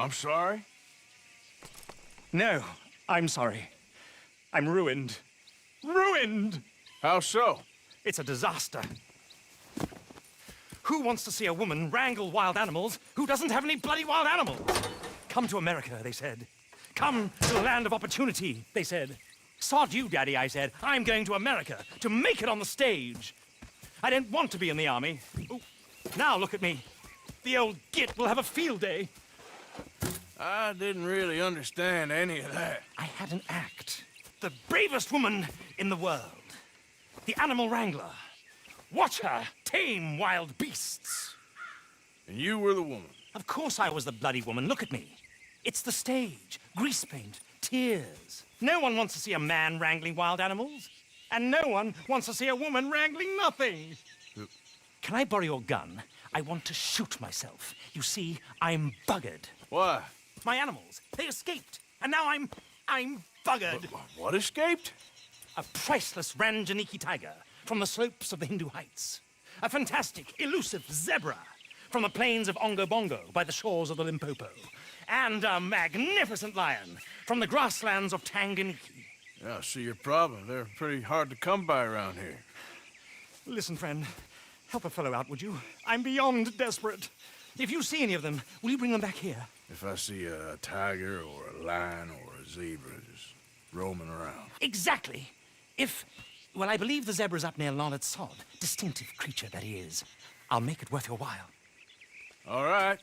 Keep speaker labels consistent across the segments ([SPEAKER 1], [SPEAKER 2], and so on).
[SPEAKER 1] I'm sorry?
[SPEAKER 2] No, I'm sorry. I'm ruined. Ruined!
[SPEAKER 1] How so?
[SPEAKER 2] It's a disaster. Who wants to see a woman wrangle wild animals who doesn't have any bloody wild animals? Come to America, they said. Come to the land of opportunity, they said. Sod you, Daddy, I said. I'm going to America to make it on the stage. I don't want to be in the army. Ooh, now look at me. The old git will have a field day.
[SPEAKER 1] I didn't really understand any of that.
[SPEAKER 2] I had an act. The bravest woman in the world. The animal wrangler. Watch her tame wild beasts.
[SPEAKER 1] And you were the woman.
[SPEAKER 2] Of course I was the bloody woman. Look at me. It's the stage. Grease paint. Tears. No one wants to see a man wrangling wild animals. And no one wants to see a woman wrangling nothing. Can I borrow your gun? I want to shoot myself. You see, I'm buggered.
[SPEAKER 1] Why?
[SPEAKER 2] My animals, they escaped. And now I'm buggered.
[SPEAKER 1] What escaped?
[SPEAKER 2] A priceless Ranjaniki tiger from the slopes of the Hindu Heights. A fantastic, elusive zebra from the plains of Ongo Bongo by the shores of the Limpopo. And a magnificent lion from the grasslands of Tanganyika.
[SPEAKER 1] Yeah, I see your problem. They're pretty hard to come by around here.
[SPEAKER 2] Listen, friend, help a fellow out, would you? I'm beyond desperate. If you see any of them, will you bring them back here?
[SPEAKER 1] If I see a tiger or a lion or a zebra just roaming around.
[SPEAKER 2] Exactly. Well, I believe the zebra's up near Linde Sod. Distinctive creature that he is. I'll make it worth your while.
[SPEAKER 1] All right,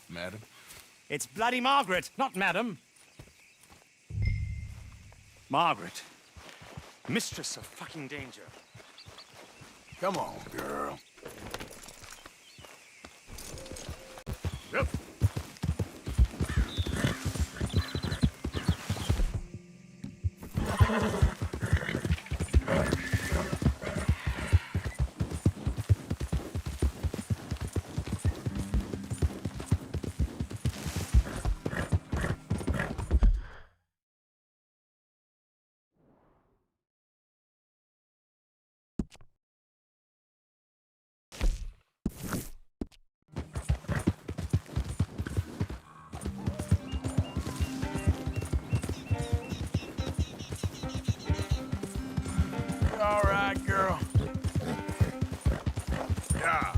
[SPEAKER 1] madam.
[SPEAKER 2] It's bloody Margaret, not madam. Margaret. Mistress of fucking danger.
[SPEAKER 1] Come on, girl.
[SPEAKER 2] Yep.
[SPEAKER 1] All right, girl. Yeah.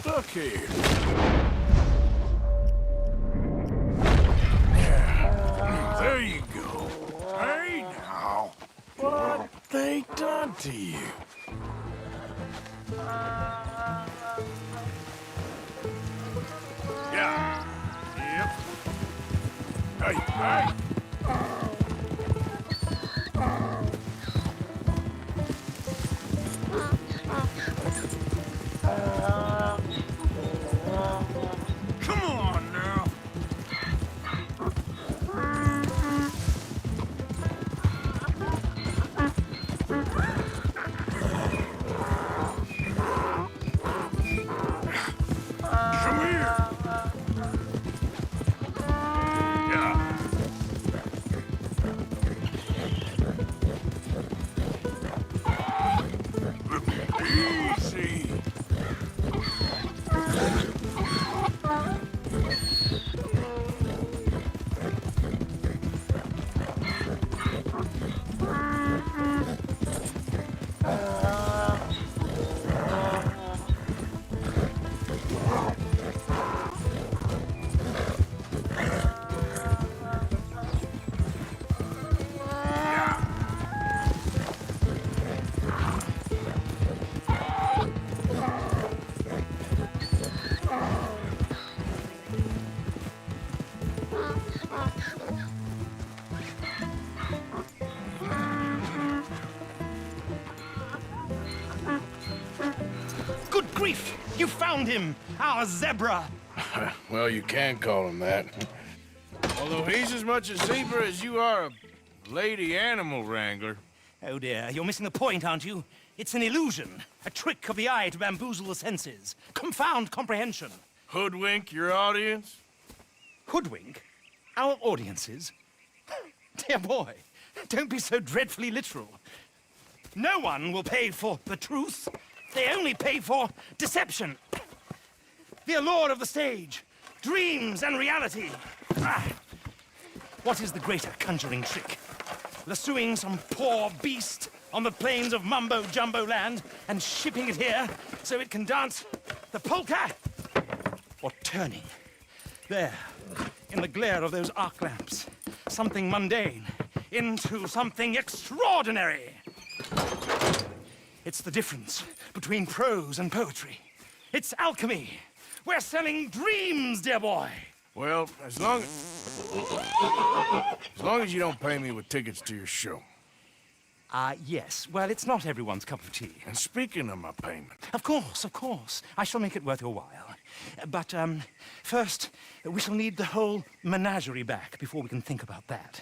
[SPEAKER 1] Look here. Yeah. There you go. Hey, now. What they done to you? Yeah. Yep. Hey, hey.
[SPEAKER 2] grief! You found him! Our zebra!
[SPEAKER 1] Well, you can call him that. Although he's as much a zebra as you are a lady animal wrangler.
[SPEAKER 2] Oh dear, you're missing the point, aren't you? It's an illusion, a trick of the eye to bamboozle the senses, confound comprehension.
[SPEAKER 1] Hoodwink your audience?
[SPEAKER 2] Hoodwink? Our audiences? Dear boy, don't be so dreadfully literal. No one will pay for the truth. They only pay for deception. The allure of the stage, dreams and reality. Ah. What is the greater conjuring trick? Lassoing some poor beast on the plains of mumbo-jumbo land and shipping it here so it can dance the polka? Or turning, there, in the glare of those arc lamps, something mundane into something extraordinary? It's the difference between prose and poetry. It's alchemy. We're selling dreams, dear boy.
[SPEAKER 1] Well, as long as you don't pay me with tickets to your show.
[SPEAKER 2] Yes. Well, it's not everyone's cup of tea.
[SPEAKER 1] And speaking of my payment,
[SPEAKER 2] Of course. I shall make it worth your while. But, first, we shall need the whole menagerie back before we can think about that.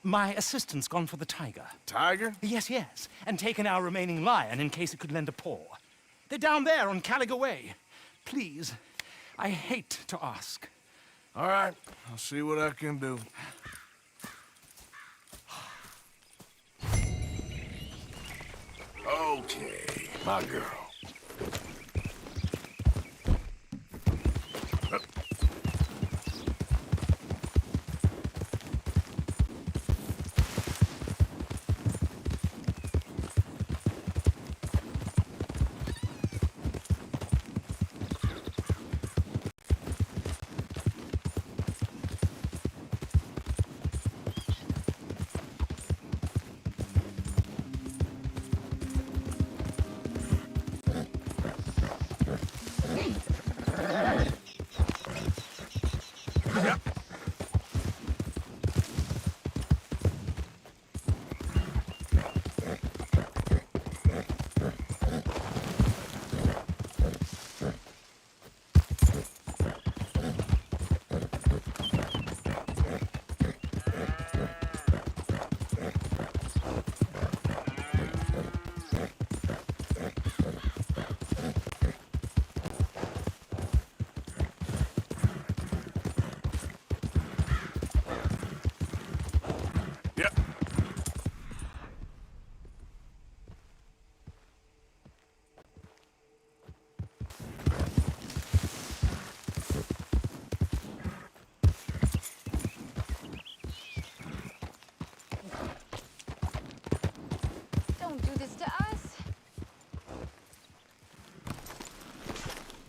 [SPEAKER 2] My assistant's gone for the tiger.
[SPEAKER 1] Tiger?
[SPEAKER 2] Yes, and taken our remaining lion in case it could lend a paw. They're down there on Caliga Way. Please, I hate to ask.
[SPEAKER 1] All right, I'll see what I can do. Okay, my girl.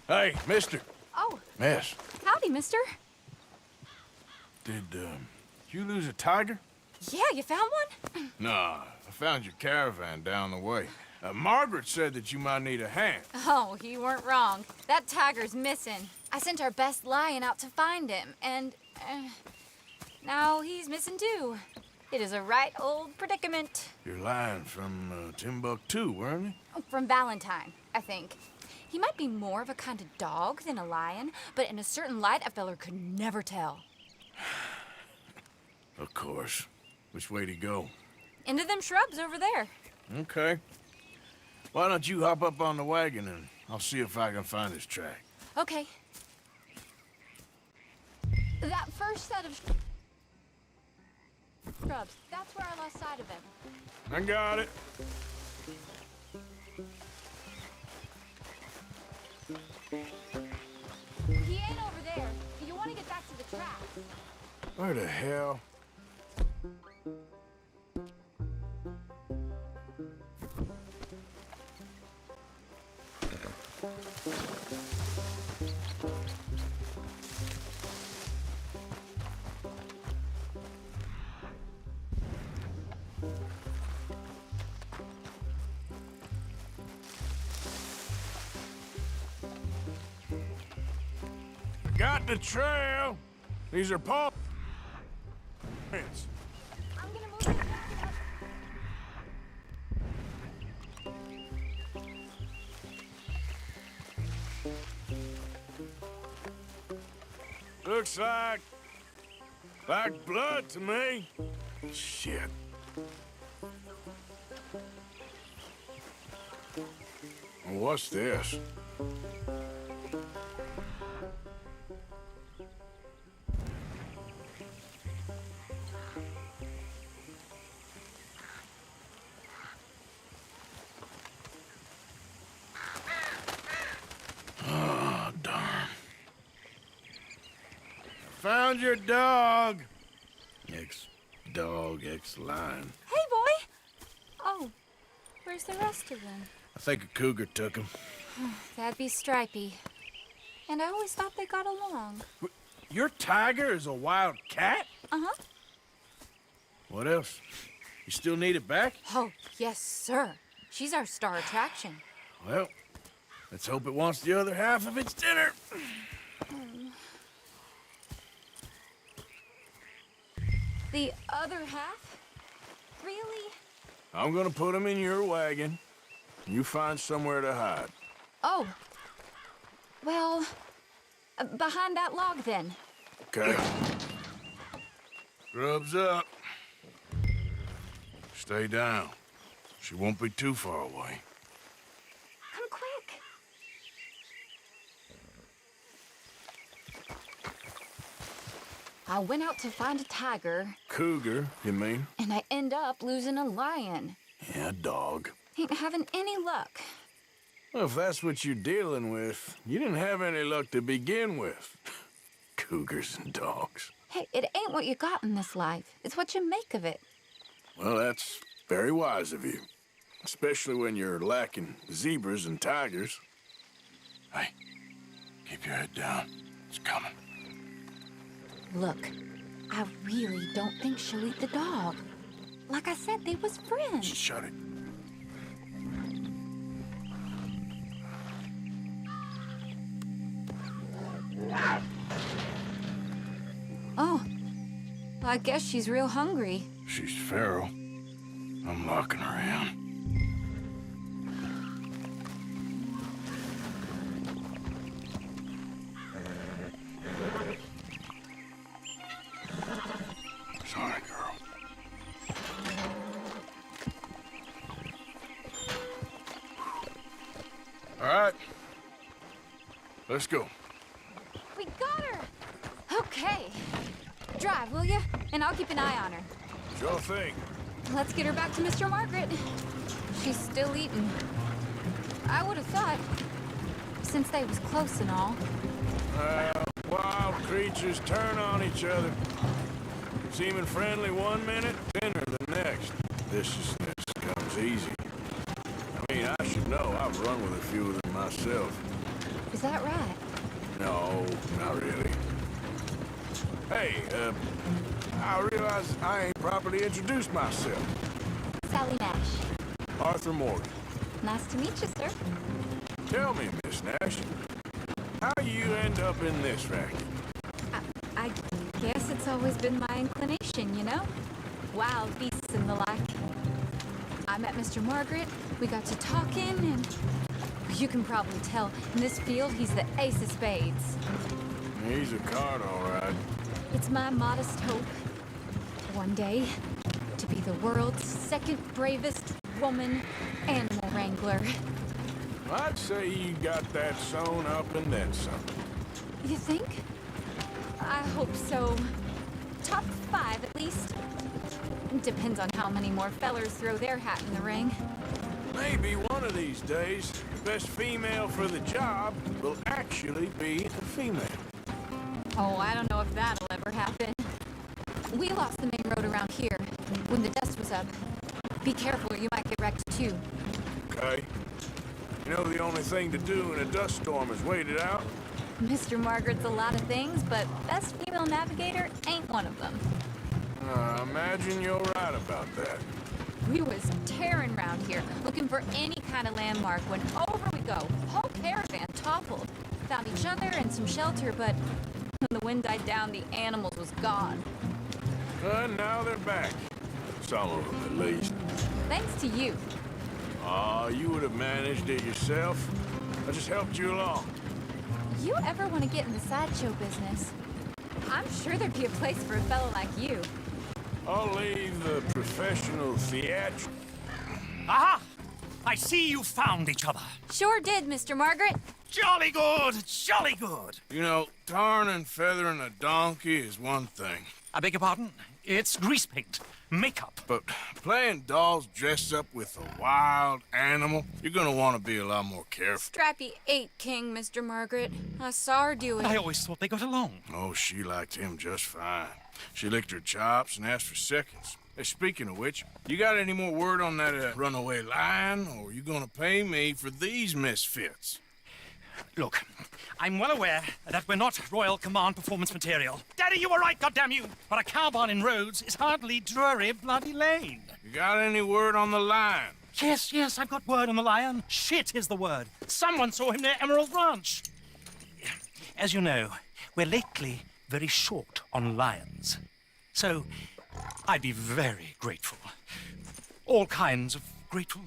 [SPEAKER 1] Hey, mister.
[SPEAKER 3] Oh,
[SPEAKER 1] Miss,
[SPEAKER 3] howdy, mister.
[SPEAKER 1] did you lose a tiger?
[SPEAKER 3] Yeah, you found one?
[SPEAKER 1] Nah, I found your caravan down the way. Margaret said that you might need a hand.
[SPEAKER 3] Oh, you weren't wrong. That tiger's missing. I sent our best lion out to find him, and now he's missing too. It is a right old predicament.
[SPEAKER 1] You're lying from Timbuktu, weren't you?
[SPEAKER 3] From Valentine, I think. He might be more of a kind of dog than a lion, but in a certain light, a feller could never tell.
[SPEAKER 1] Of course. Which way to go?
[SPEAKER 3] Into them shrubs over there.
[SPEAKER 1] Okay. Why don't you hop up on the wagon and I'll see if I can find his track.
[SPEAKER 3] Okay. That first set of shrubs, that's where I lost sight of him.
[SPEAKER 1] I got it.
[SPEAKER 3] He ain't over there. You want to get back to the tracks.
[SPEAKER 1] Where the hell? Got the trail. These are paw prints.
[SPEAKER 3] I'm gonna move it.
[SPEAKER 1] Looks like blood to me. Shit. What's this? Oh, darn. Found your dog. Ex-dog, ex-lion.
[SPEAKER 3] Hey, boy! Oh, where's the rest of them?
[SPEAKER 1] I think a cougar took him.
[SPEAKER 3] That'd be Stripey. And I always thought they got along.
[SPEAKER 1] Your tiger is a wild cat?
[SPEAKER 3] Uh-huh.
[SPEAKER 1] What else? You still need it back?
[SPEAKER 3] Oh, yes, sir. She's our star attraction.
[SPEAKER 1] Well, let's hope it wants the other half of its dinner.
[SPEAKER 3] The other half? Really?
[SPEAKER 1] I'm gonna put him in your wagon. You find somewhere to hide.
[SPEAKER 3] Oh. Well, behind that log, then.
[SPEAKER 1] Okay. Grub's up. Stay down. She won't be too far away.
[SPEAKER 3] Come quick. I went out to find a tiger,
[SPEAKER 1] Cougar, you mean?
[SPEAKER 3] and I end up losing a lion.
[SPEAKER 1] Yeah, dog.
[SPEAKER 3] Ain't having any luck.
[SPEAKER 1] Well, if that's what you're dealing with, you didn't have any luck to begin with. Cougars and dogs.
[SPEAKER 3] Hey, it ain't what you got in this life. It's what you make of it.
[SPEAKER 1] Well, that's very wise of you. Especially when you're lacking zebras and tigers. Hey, keep your head down. It's coming.
[SPEAKER 3] Look, I really don't think she'll eat the dog. Like I said, they was friends.
[SPEAKER 1] Just shut it.
[SPEAKER 3] Oh, I guess she's real hungry.
[SPEAKER 1] She's feral. I'm locking her in. Sorry, girl. All right. Let's go.
[SPEAKER 3] We got her! Okay. Drive, will you? And I'll keep an eye on her.
[SPEAKER 1] Sure thing.
[SPEAKER 3] Let's get her back to Mr. Margaret. She's still eating. I would have thought, since they was close and all.
[SPEAKER 1] Wild creatures turn on each other. Seeming friendly one minute, thinner the next. Viciousness comes easy. I mean, I should know. I've run with a few of them myself.
[SPEAKER 3] Is that right?
[SPEAKER 1] No, not really. Hey, I realize I ain't properly introduced myself.
[SPEAKER 3] Sally Nash.
[SPEAKER 1] Arthur Morgan.
[SPEAKER 3] Nice to meet you, sir.
[SPEAKER 1] Tell me, Miss Nash, how you end up in this racket?
[SPEAKER 3] I guess it's always been my inclination, you know? Wild beasts and the like. I met Mr. Margaret, we got to talking, and you can probably tell, in this field, he's the ace of spades.
[SPEAKER 1] He's a card, all right.
[SPEAKER 3] It's my modest hope, one day, to be the world's second bravest woman animal wrangler.
[SPEAKER 1] I'd say you got that sewn up and then some.
[SPEAKER 3] You think? I hope so. Top 5, at least. Depends on how many more fellers throw their hat in the ring.
[SPEAKER 1] Maybe one of these days, the best female for the job will actually be a female.
[SPEAKER 3] Oh, I don't know if that'll ever happen. We lost the main road around here when the dust was up. Be careful or you might get wrecked too.
[SPEAKER 1] Okay. You know the only thing to do in a dust storm is wait it out?
[SPEAKER 3] Mr. Margaret's a lot of things, but best female navigator ain't one of them.
[SPEAKER 1] I imagine you're right about that.
[SPEAKER 3] We was tearing around here, looking for any kind of landmark when over we go. Whole caravan toppled. Found each other and some shelter, but when the wind died down, the animals was gone.
[SPEAKER 1] And now they're back. Some of them, at least.
[SPEAKER 3] Thanks to you.
[SPEAKER 1] Aw, you would have managed it yourself. I just helped you along.
[SPEAKER 3] You ever want to get in the sideshow business? I'm sure there'd be a place for a fellow like you.
[SPEAKER 1] I'll leave the professional theatrics.
[SPEAKER 2] Aha! I see you found each other.
[SPEAKER 3] Sure did, Mr. Margaret.
[SPEAKER 2] Jolly good, jolly good.
[SPEAKER 1] You know, tarring and feathering a donkey is one thing.
[SPEAKER 2] I beg your pardon? It's grease paint, makeup.
[SPEAKER 1] But playing dolls dressed up with a wild animal, you're gonna want to be a lot more careful.
[SPEAKER 3] Strappy ate King, Mr. Margaret. I saw her do it.
[SPEAKER 2] I always thought they got along.
[SPEAKER 1] Oh, she liked him just fine. She licked her chops and asked for seconds. Hey, speaking of which, you got any more word on that runaway lion, or are you gonna pay me for these misfits?
[SPEAKER 2] Look, I'm well aware that we're not Royal Command performance material. Daddy, you were right, goddamn you! But a cow barn in Rhodes is hardly Drury Bloody Lane.
[SPEAKER 1] You got any word on the lion?
[SPEAKER 2] Yes, I've got word on the lion. Shit is the word. Someone saw him near Emerald Ranch. As you know, we're lately very short on lions. So, I'd be very grateful. All kinds of grateful.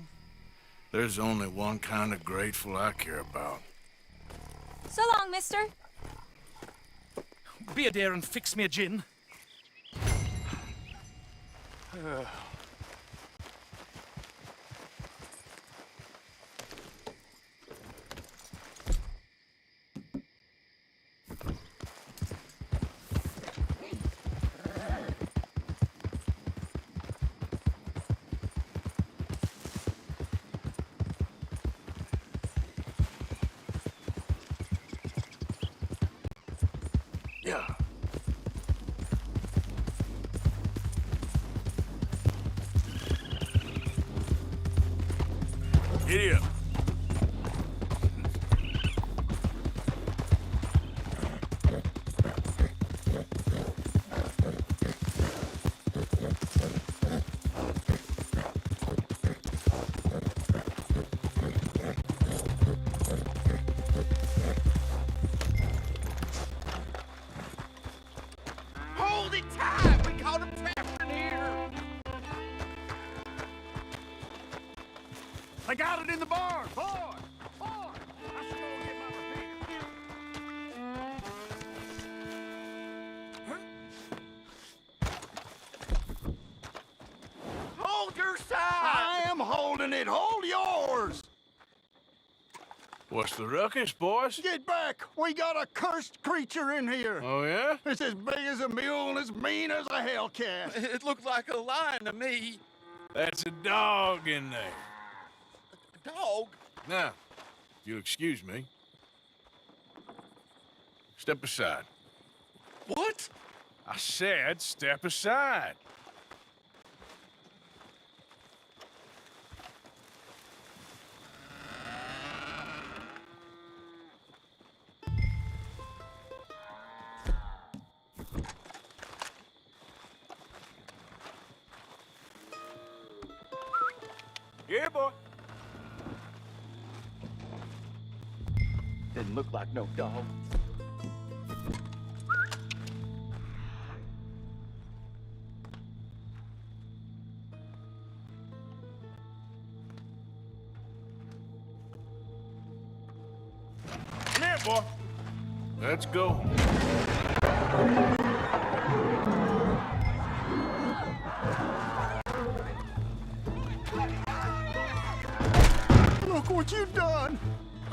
[SPEAKER 1] There's only one kind of grateful I care about.
[SPEAKER 3] So long, mister.
[SPEAKER 2] Be a dear and fix me a gin.
[SPEAKER 1] Yeah. Giddy up.
[SPEAKER 4] Hold it tight! We caught him trapped in here! I got it in the barn! Boy! Boy! I should go get my repeater. Hold your side! I am holding it! Hold yours!
[SPEAKER 1] What's the ruckus, boys?
[SPEAKER 4] Get back! We got a cursed creature in here!
[SPEAKER 1] Oh, yeah?
[SPEAKER 4] It's as big as a mule and as mean as a hellcat.
[SPEAKER 5] It looked like a lion to me.
[SPEAKER 1] That's a dog in there.
[SPEAKER 5] A dog?
[SPEAKER 1] Now, if you'll excuse me. Step aside.
[SPEAKER 5] What?
[SPEAKER 1] I said step aside. Here, boy.
[SPEAKER 4] Didn't look like no dog.
[SPEAKER 1] Come here, boy. Let's go.
[SPEAKER 4] Look what you done!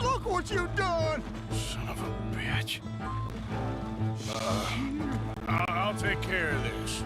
[SPEAKER 4] Look what you done!
[SPEAKER 1] Son of a bitch. I'll take care of this.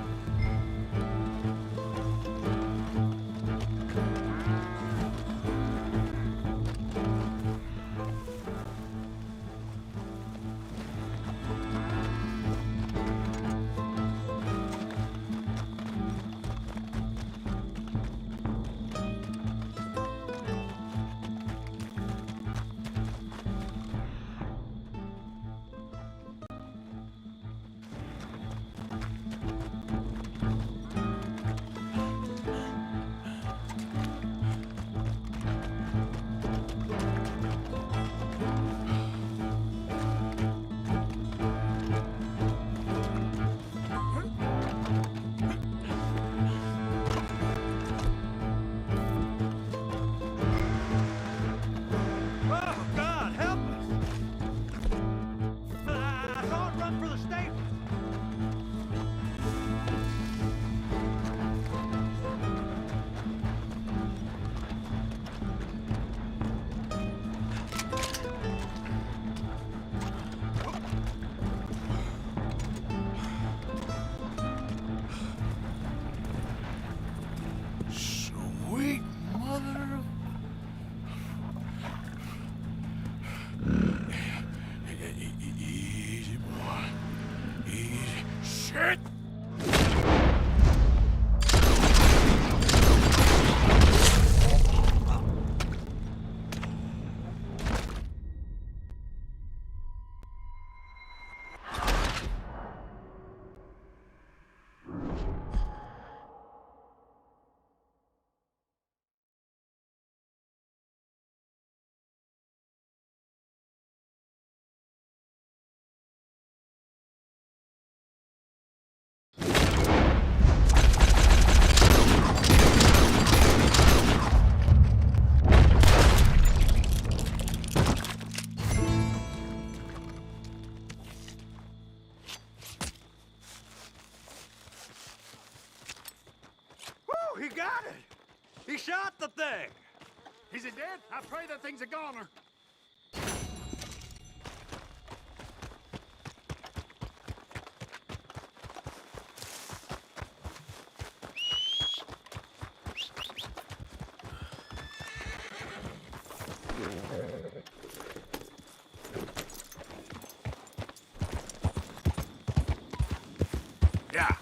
[SPEAKER 4] Is it dead? I pray that thing's a goner.
[SPEAKER 1] Yeah.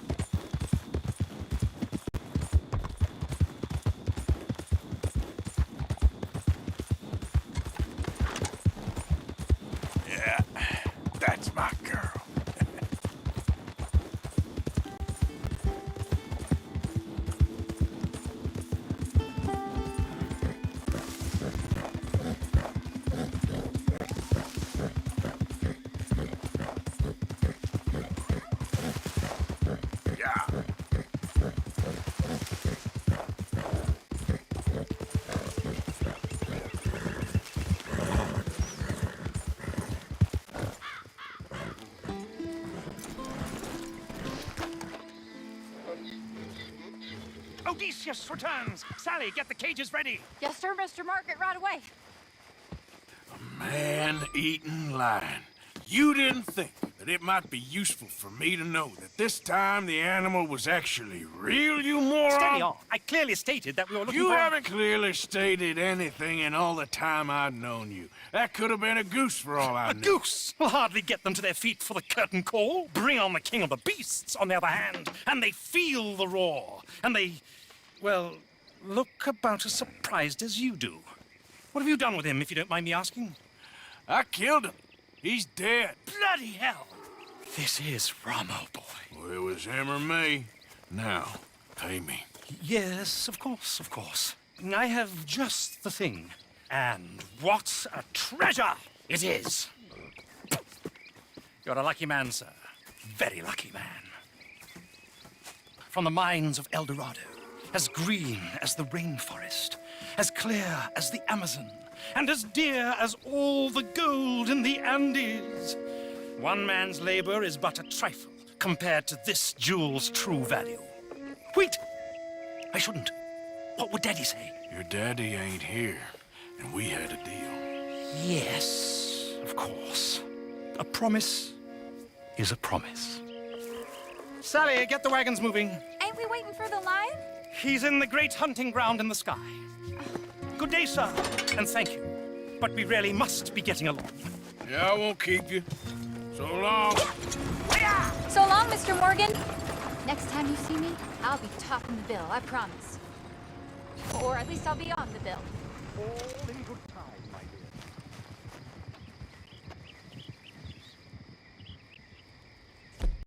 [SPEAKER 1] Yeah, that's my girl. Yeah.
[SPEAKER 2] Odysseus returns! Sally, get the cages ready!
[SPEAKER 3] Yes, sir, Mr. Margaret, right away.
[SPEAKER 1] Man-eating lion. You didn't think that it might be useful for me to know that this time the animal was actually real, you moron?
[SPEAKER 2] Steady on. I clearly stated that we were looking
[SPEAKER 1] You
[SPEAKER 2] for...
[SPEAKER 1] haven't clearly stated anything in all the time I've known you. That could have been a goose for all I
[SPEAKER 2] A
[SPEAKER 1] knew.
[SPEAKER 2] goose will hardly get them to their feet for the curtain call. Bring on the king of the beasts, on the other hand, and they feel the roar. And they, well, look about as surprised as you do. What have you done with him, if you don't mind me asking?
[SPEAKER 1] I killed him. He's dead.
[SPEAKER 2] Bloody hell! This is Ramo, boy.
[SPEAKER 1] Well, it was him or me. Now, pay me.
[SPEAKER 2] Yes, of course, of course. I have just the thing. And what a treasure it is! You're a lucky man, sir. Very lucky man. From the mines of El Dorado, as green as the rainforest, as clear as the Amazon, and as dear as all the gold in the Andes. One man's labor is but a trifle compared to this jewel's true value. Wait! I shouldn't. What would Daddy say?
[SPEAKER 1] Your daddy ain't here, and we had a deal.
[SPEAKER 2] Yes, of course. A promise is a promise. Sally, get the wagons moving.
[SPEAKER 3] Ain't we waiting for the lion?
[SPEAKER 2] He's in the great hunting ground in the sky. Good day, sir, and thank you. But we really must be getting along.
[SPEAKER 1] Yeah, I won't keep you. So long.
[SPEAKER 3] So long, Mr. Morgan. Next time you see me, I'll be topping the bill, I promise. Or at least I'll be on the bill.
[SPEAKER 2] All in good time.